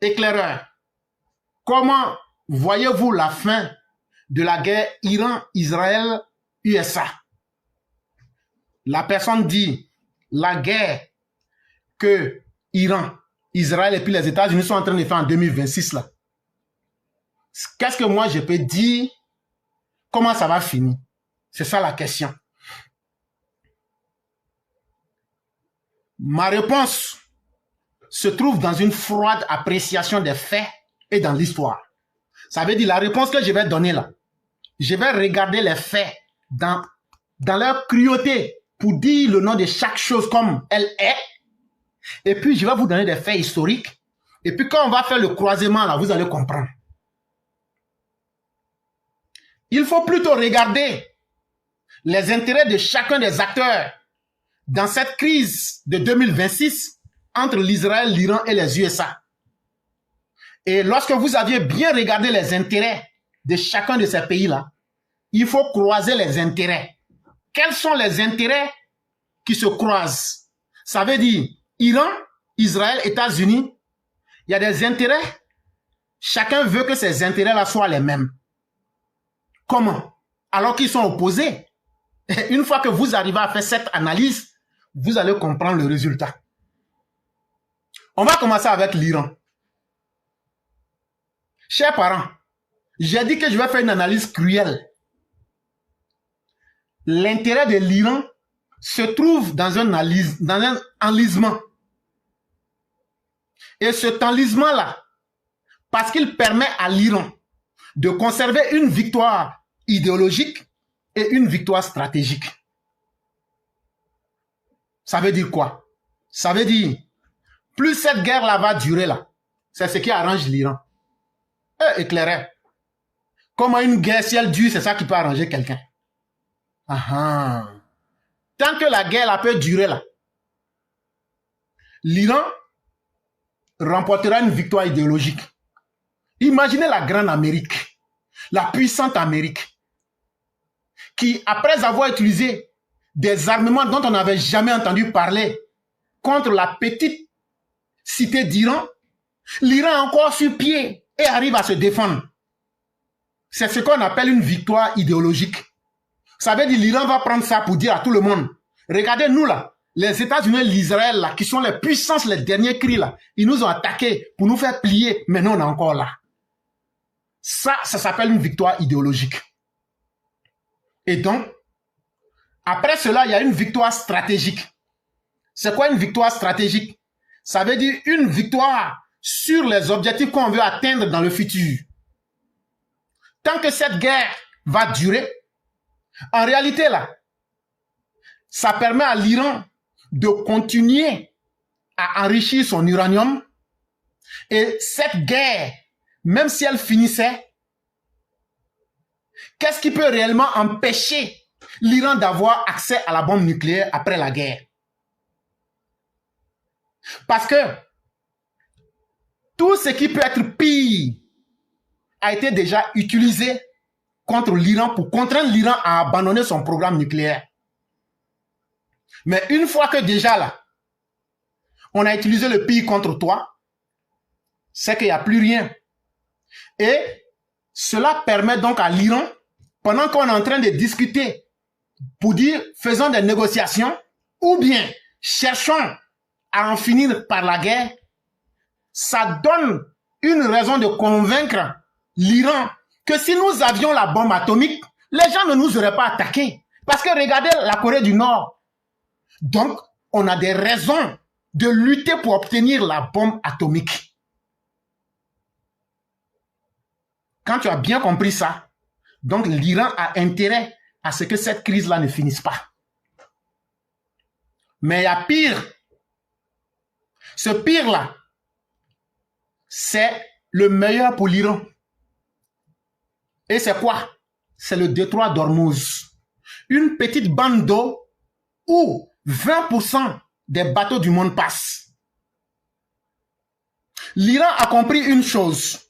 éclaireur, comment voyez-vous la fin de la guerre Iran-Israël-USA? La personne dit, la guerre que Iran, Israël et puis les États-Unis sont en train de faire en 2026 là. Qu'est-ce que moi je peux dire? Comment ça va finir? C'est ça la question. Ma réponse se trouve dans une froide appréciation des faits et dans l'histoire. Ça veut dire la réponse que je vais donner là. Je vais regarder les faits dans leur cruauté pour dire le nom de chaque chose comme elle est. Et puis je vais vous donner des faits historiques. Et puis quand on va faire le croisement là, vous allez comprendre. Il faut plutôt regarder les intérêts de chacun des acteurs dans cette crise de 2026 entre l'Israël, l'Iran et les USA. Et lorsque vous aviez bien regardé les intérêts de chacun de ces pays-là, il faut croiser les intérêts. Quels sont les intérêts qui se croisent? Ça veut dire Iran, Israël, États-Unis, il y a des intérêts. Chacun veut que ces intérêts-là soient les mêmes. Comment? Alors qu'ils sont opposés. Et une fois que vous arrivez à faire cette analyse, vous allez comprendre le résultat. On va commencer avec l'Iran. Chers parents, j'ai dit que je vais faire une analyse cruelle. L'intérêt de l'Iran se trouve dans un enlisement. Et cet enlisement-là, parce qu'il permet à l'Iran de conserver une victoire idéologique et une victoire stratégique. Ça veut dire quoi? Ça veut dire, plus cette guerre-là va durer là, c'est ce qui arrange l'Iran. Éclairé. Comment une guerre, si elle dure, c'est ça qui peut arranger quelqu'un. Tant que la guerre là peut durer là, l'Iran remportera une victoire idéologique. Imaginez la grande Amérique, la puissante Amérique, qui, après avoir utilisé des armements dont on n'avait jamais entendu parler contre la petite cité d'Iran, l'Iran est encore sur pied et arrive à se défendre. C'est ce qu'on appelle une victoire idéologique. Ça veut dire l'Iran va prendre ça pour dire à tout le monde, regardez nous là, les États-Unis et l'Israël là, qui sont les puissances, les derniers cris là, ils nous ont attaqués pour nous faire plier, mais nous on est encore là. Ça s'appelle une victoire idéologique. Et donc, après cela, il y a une victoire stratégique. C'est quoi une victoire stratégique? Ça veut dire une victoire sur les objectifs qu'on veut atteindre dans le futur. Tant que cette guerre va durer, en réalité là, ça permet à l'Iran de continuer à enrichir son uranium. Et cette guerre, même si elle finissait, qu'est-ce qui peut réellement empêcher l'Iran d'avoir accès à la bombe nucléaire après la guerre? Parce que tout ce qui peut être pire a été déjà utilisé contre l'Iran pour contraindre l'Iran à abandonner son programme nucléaire. Mais une fois que déjà là, on a utilisé le pire contre toi, c'est qu'il n'y a plus rien. Et cela permet donc à l'Iran, pendant qu'on est en train de discuter pour dire faisons des négociations ou bien cherchons à en finir par la guerre, ça donne une raison de convaincre l'Iran que si nous avions la bombe atomique, les gens ne nous auraient pas attaqués. Parce que regardez la Corée du Nord. Donc, on a des raisons de lutter pour obtenir la bombe atomique. Quand tu as bien compris ça, donc l'Iran a intérêt à ce que cette crise-là ne finisse pas. Mais il y a pire. Ce pire-là, c'est le meilleur pour l'Iran. Et c'est quoi? C'est le détroit d'Ormuz. Une petite bande d'eau où 20% des bateaux du monde passent. L'Iran a compris une chose,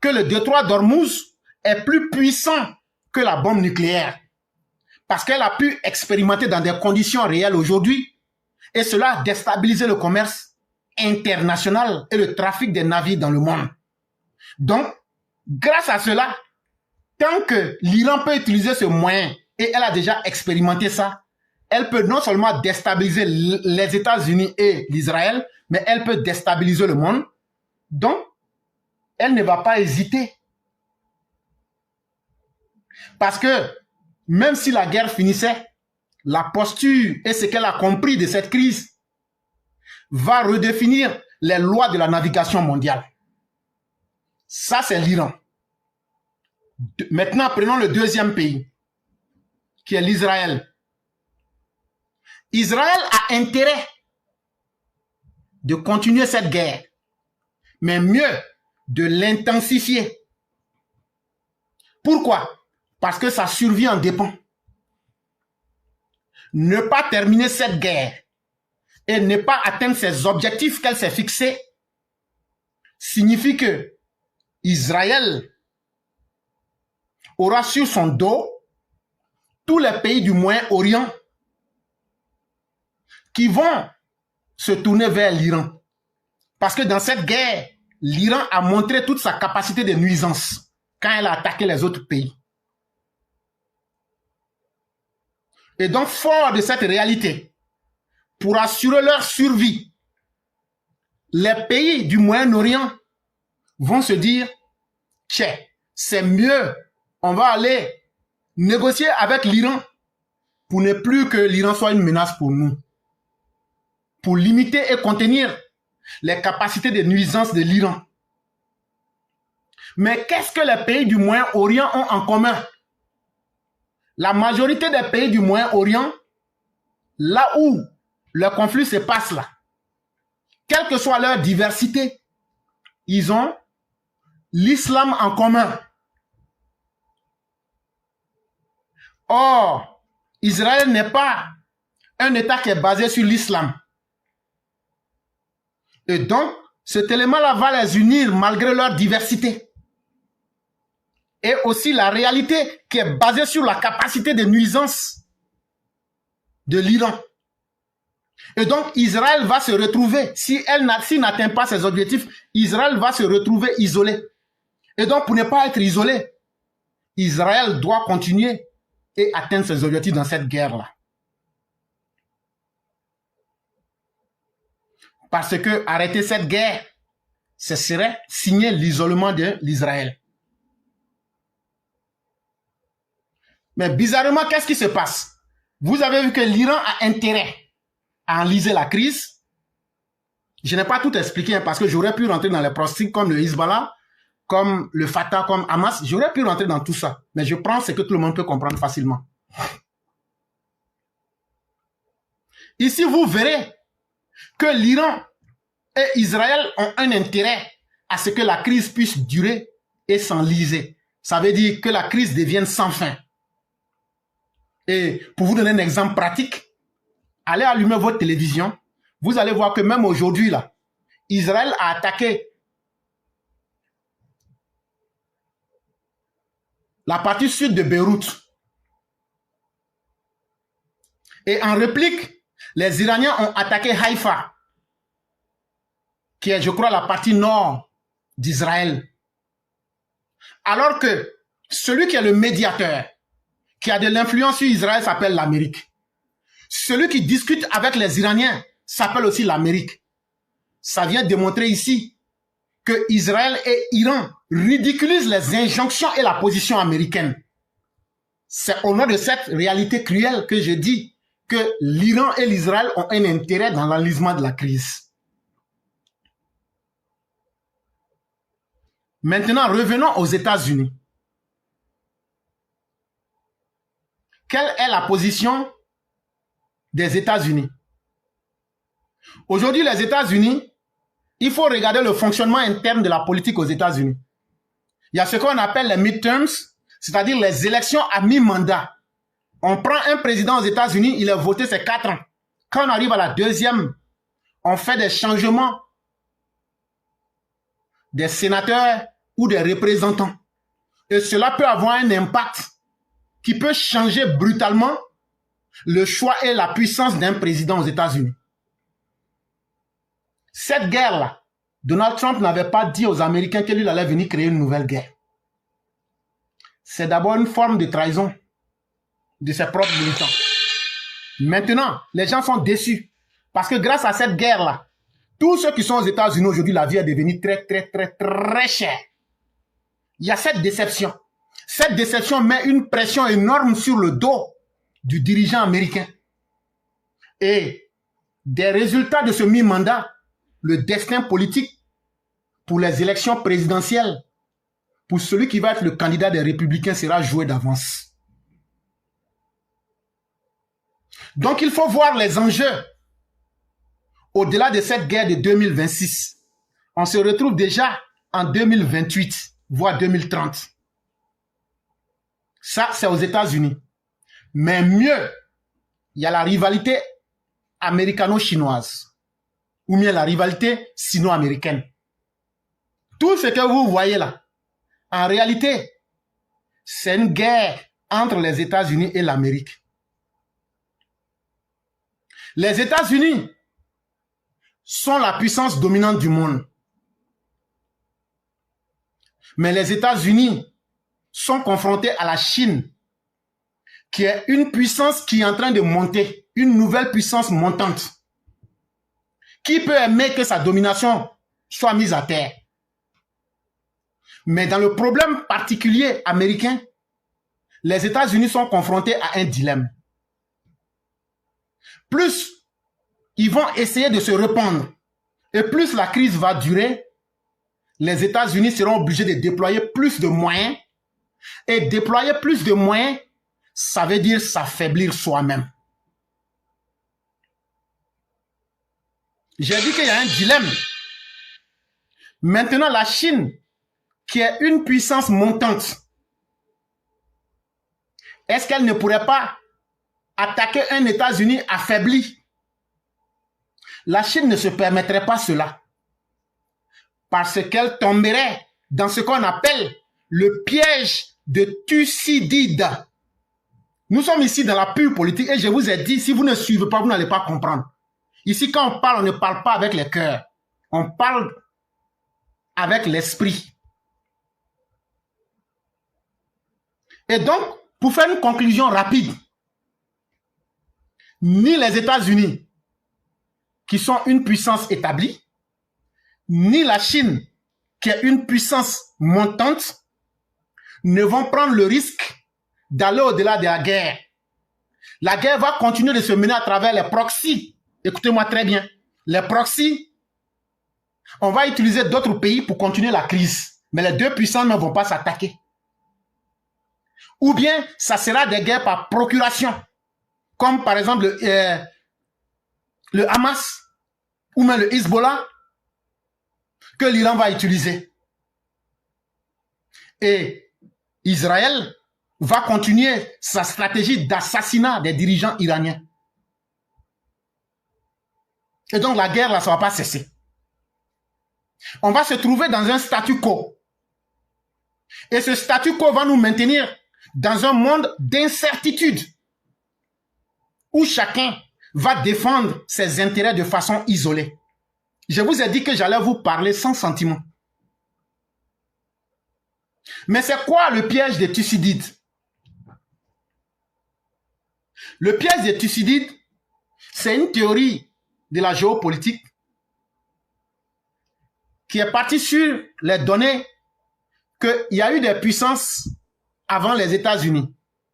que le détroit d'Ormuz est plus puissant que la bombe nucléaire. Parce qu'elle a pu expérimenter dans des conditions réelles aujourd'hui et cela a déstabilisé le commerce international et le trafic des navires dans le monde. Donc, grâce à cela, tant que l'Iran peut utiliser ce moyen, et elle a déjà expérimenté ça, elle peut non seulement déstabiliser les États-Unis et l'Israël, mais elle peut déstabiliser le monde. Donc, elle ne va pas hésiter. Parce que même si la guerre finissait, la posture et ce qu'elle a compris de cette crise va redéfinir les lois de la navigation mondiale. Ça, c'est l'Iran. Maintenant, prenons le deuxième pays, qui est l'Israël. Israël a intérêt de continuer cette guerre, mais mieux, de l'intensifier. Pourquoi? Parce que sa survie en dépend. Ne pas terminer cette guerre et ne pas atteindre ses objectifs qu'elle s'est fixés signifie que Israël aura sur son dos tous les pays du Moyen-Orient qui vont se tourner vers l'Iran. Parce que dans cette guerre, l'Iran a montré toute sa capacité de nuisance quand elle a attaqué les autres pays. Et donc, fort de cette réalité, pour assurer leur survie, les pays du Moyen-Orient vont se dire, tiens, c'est mieux, on va aller négocier avec l'Iran pour ne plus que l'Iran soit une menace pour nous, pour limiter et contenir les capacités de nuisance de l'Iran. Mais qu'est-ce que les pays du Moyen-Orient ont en commun? La majorité des pays du Moyen-Orient, là où le conflit se passe là, quelle que soit leur diversité, ils ont l'islam en commun. Or, Israël n'est pas un État qui est basé sur l'islam. Et donc, cet élément-là va les unir malgré leur diversité. Et aussi la réalité qui est basée sur la capacité de nuisance de l'Iran. Et donc, Israël va se retrouver, s'il n'atteint pas ses objectifs, Israël va se retrouver isolé. Et donc, pour ne pas être isolé, Israël doit continuer et atteindre ses objectifs dans cette guerre-là. Parce que arrêter cette guerre, ce serait signer l'isolement de l'Israël. Mais bizarrement, qu'est-ce qui se passe? Vous avez vu que l'Iran a intérêt à enliser la crise. Je n'ai pas tout expliqué parce que j'aurais pu rentrer dans les prostiques comme le Hezbollah, comme le Fatah, comme Hamas. J'aurais pu rentrer dans tout ça. Mais je prends ce que tout le monde peut comprendre facilement. Ici, vous verrez que l'Iran et Israël ont un intérêt à ce que la crise puisse durer et s'enliser. Ça veut dire que la crise devienne sans fin. Et pour vous donner un exemple pratique, allez allumer votre télévision. Vous allez voir que même aujourd'hui, là, Israël a attaqué la partie sud de Beyrouth. Et en réplique, les Iraniens ont attaqué Haïfa, qui est, je crois, la partie nord d'Israël. Alors que celui qui est le médiateur, qui a de l'influence sur Israël, s'appelle l'Amérique. Celui qui discute avec les Iraniens s'appelle aussi l'Amérique. Ça vient démontrer ici que Israël et Iran ridiculisent les injonctions et la position américaine. C'est au nom de cette réalité cruelle que je dis que l'Iran et l'Israël ont un intérêt dans l'enlisement de la crise. Maintenant, revenons aux États-Unis. Quelle est la position des États-Unis? Aujourd'hui, les États-Unis, il faut regarder le fonctionnement interne de la politique aux États-Unis. Il y a ce qu'on appelle les midterms, c'est-à-dire les élections à mi-mandat. On prend un président aux États-Unis, il est voté ses 4 ans. Quand on arrive à la deuxième, on fait des changements des sénateurs ou des représentants. Et cela peut avoir un impact qui peut changer brutalement le choix et la puissance d'un président aux États-Unis. Cette guerre-là, Donald Trump n'avait pas dit aux Américains que lui allait venir créer une nouvelle guerre. C'est d'abord une forme de trahison de ses propres militants. Maintenant, les gens sont déçus parce que grâce à cette guerre-là, tous ceux qui sont aux États-Unis aujourd'hui, la vie est devenue très, très, très, très chère. Il y a cette déception. Cette déception met une pression énorme sur le dos du dirigeant américain. Et des résultats de ce mi-mandat, le destin politique pour les élections présidentielles, pour celui qui va être le candidat des Républicains sera joué d'avance. Donc il faut voir les enjeux au-delà de cette guerre de 2026. On se retrouve déjà en 2028, voire 2030. Ça, c'est aux États-Unis. Mais mieux, il y a la rivalité américano-chinoise, ou bien la rivalité sino-américaine. Tout ce que vous voyez là, en réalité, c'est une guerre entre les États-Unis et l'Amérique. Les États-Unis sont la puissance dominante du monde. Mais les États-Unis sont confrontés à la Chine, qui est une puissance qui est en train de monter, une nouvelle puissance montante. Qui peut aimer que sa domination soit mise à terre? Mais dans le problème particulier américain, les États-Unis sont confrontés à un dilemme. Plus ils vont essayer de se répandre, et plus la crise va durer, les États-Unis seront obligés de déployer plus de moyens. Et déployer plus de moyens, ça veut dire s'affaiblir soi-même. J'ai dit qu'il y a un dilemme. Maintenant, la Chine, qui est une puissance montante, est-ce qu'elle ne pourrait pas attaquer un États-Unis affaibli? La Chine ne se permettrait pas cela. Parce qu'elle tomberait dans ce qu'on appelle le piège de Thucydide. Nous sommes ici dans la pure politique et je vous ai dit, si vous ne suivez pas, vous n'allez pas comprendre. Ici, quand on parle, on ne parle pas avec les cœurs. On parle avec l'esprit. Et donc, pour faire une conclusion rapide, ni les États-Unis, qui sont une puissance établie, ni la Chine, qui est une puissance montante, ne vont prendre le risque d'aller au-delà de la guerre. La guerre va continuer de se mener à travers les proxys. Écoutez-moi très bien. Les proxys, on va utiliser d'autres pays pour continuer la crise. Mais les deux puissances ne vont pas s'attaquer. Ou bien, ça sera des guerres par procuration. Comme par exemple le Hamas ou même le Hezbollah que l'Iran va utiliser. Et Israël va continuer sa stratégie d'assassinat des dirigeants iraniens. Et donc la guerre, là, ça ne va pas cesser. On va se trouver dans un statu quo. Et ce statu quo va nous maintenir dans un monde d'incertitude où chacun va défendre ses intérêts de façon isolée. Je vous ai dit que j'allais vous parler sans sentiment. Mais c'est quoi le piège de Thucydide? Le piège de Thucydide, c'est une théorie de la géopolitique qui est partie sur les données qu'il y a eu des puissances avant les États-Unis.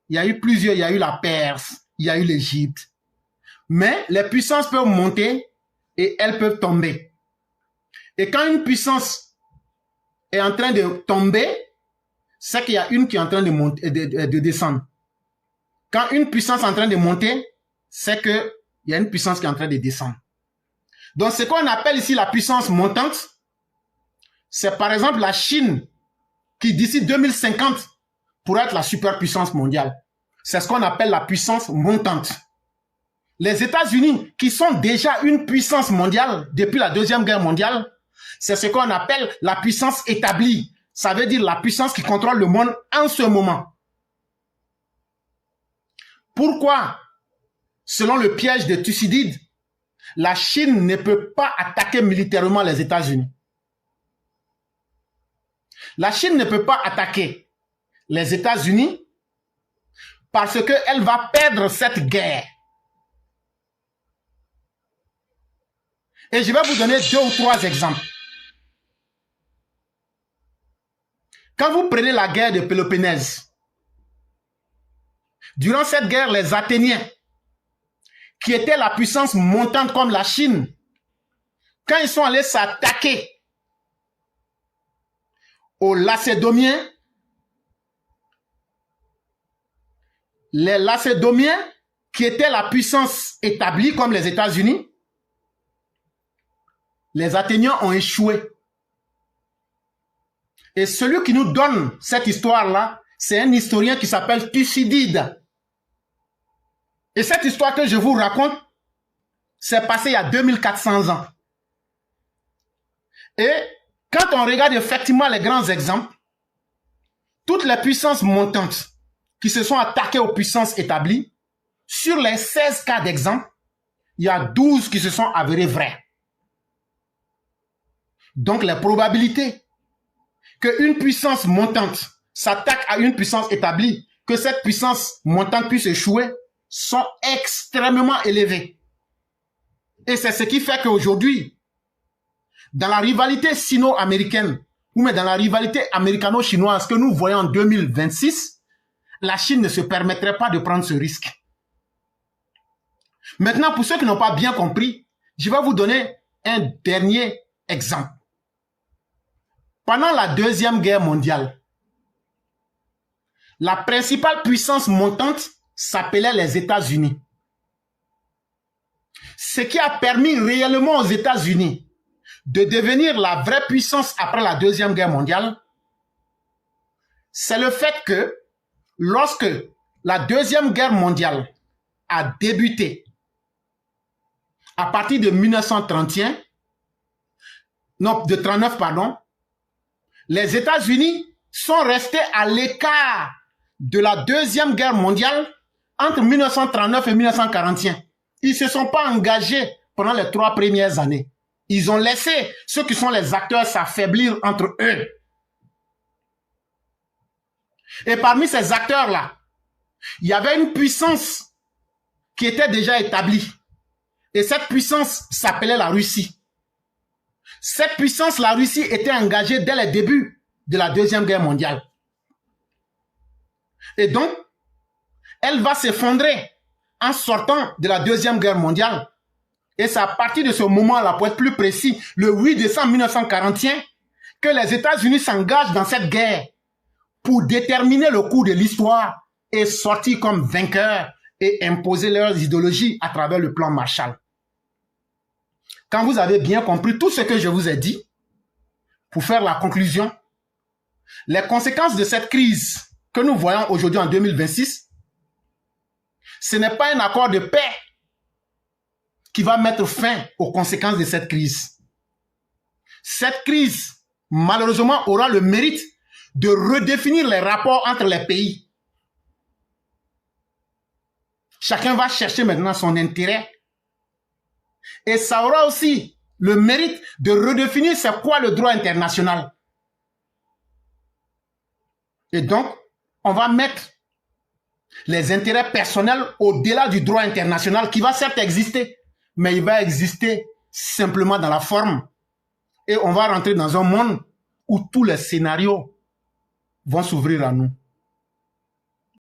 Il y a eu plusieurs, il y a eu la Perse, il y a eu l'Égypte. Mais les puissances peuvent monter et elles peuvent tomber. Et quand une puissance est en train de tomber, c'est qu'il y a une qui est en train de monter, de descendre. Quand une puissance est en train de monter, c'est qu'il y a une puissance qui est en train de descendre. Donc, ce qu'on appelle ici la puissance montante, c'est par exemple la Chine qui, d'ici 2050, pourrait être la superpuissance mondiale. C'est ce qu'on appelle la puissance montante. Les États-Unis, qui sont déjà une puissance mondiale depuis la Deuxième Guerre mondiale, c'est ce qu'on appelle la puissance établie. Ça veut dire la puissance qui contrôle le monde en ce moment. Pourquoi, selon le piège de Thucydide, La Chine ne peut pas attaquer militairement les États-Unis. La Chine ne peut pas attaquer les États-Unis parce qu'elle va perdre cette guerre. Et je vais vous donner 2 ou 3 exemples. Quand vous prenez la guerre de Péloponnèse, durant cette guerre, les Athéniens, qui étaient la puissance montante comme la Chine, quand ils sont allés s'attaquer aux Lacédomiens, les Lacédomiens, qui étaient la puissance établie comme les États-Unis, les Athéniens ont échoué. Et celui qui nous donne cette histoire-là, c'est un historien qui s'appelle Thucydide. Et cette histoire que je vous raconte, c'est passé il y a 2400 ans. Et quand on regarde effectivement les grands exemples, toutes les puissances montantes qui se sont attaquées aux puissances établies, sur les 16 cas d'exemple, il y a 12 qui se sont avérés vrais. Donc les probabilités qu'une puissance montante s'attaque à une puissance établie, que cette puissance montante puisse échouer, sont extrêmement élevées. Et c'est ce qui fait qu'aujourd'hui, dans la rivalité sino-américaine, ou même dans la rivalité américano-chinoise que nous voyons en 2026, la Chine ne se permettrait pas de prendre ce risque. Maintenant, pour ceux qui n'ont pas bien compris, je vais vous donner un dernier exemple. Pendant la Deuxième Guerre mondiale, la principale puissance montante s'appelait les États-Unis. Ce qui a permis réellement aux États-Unis de devenir la vraie puissance après la Deuxième Guerre mondiale, c'est le fait que lorsque la Deuxième Guerre mondiale a débuté à partir de 1939, les États-Unis sont restés à l'écart de la Deuxième Guerre mondiale entre 1939 et 1941. Ils ne se sont pas engagés pendant les 3 premières années. Ils ont laissé ceux qui sont les acteurs s'affaiblir entre eux. Et parmi ces acteurs-là, il y avait une puissance qui était déjà établie. Et cette puissance s'appelait la Russie. Cette puissance, la Russie, était engagée dès le début de la Deuxième Guerre mondiale. Et donc, elle va s'effondrer en sortant de la Deuxième Guerre mondiale. Et c'est à partir de ce moment-là, pour être plus précis, le 8 décembre 1941, que les États-Unis s'engagent dans cette guerre pour déterminer le cours de l'histoire et sortir comme vainqueurs et imposer leurs idéologies à travers le plan Marshall. Quand vous avez bien compris tout ce que je vous ai dit, pour faire la conclusion, les conséquences de cette crise que nous voyons aujourd'hui en 2026, ce n'est pas un accord de paix qui va mettre fin aux conséquences de cette crise. Cette crise, malheureusement, aura le mérite de redéfinir les rapports entre les pays. Chacun va chercher maintenant son intérêt. Et ça aura aussi le mérite de redéfinir c'est quoi le droit international. Et donc, on va mettre les intérêts personnels au-delà du droit international qui va certes exister, mais il va exister simplement dans la forme. Et on va rentrer dans un monde où tous les scénarios vont s'ouvrir à nous.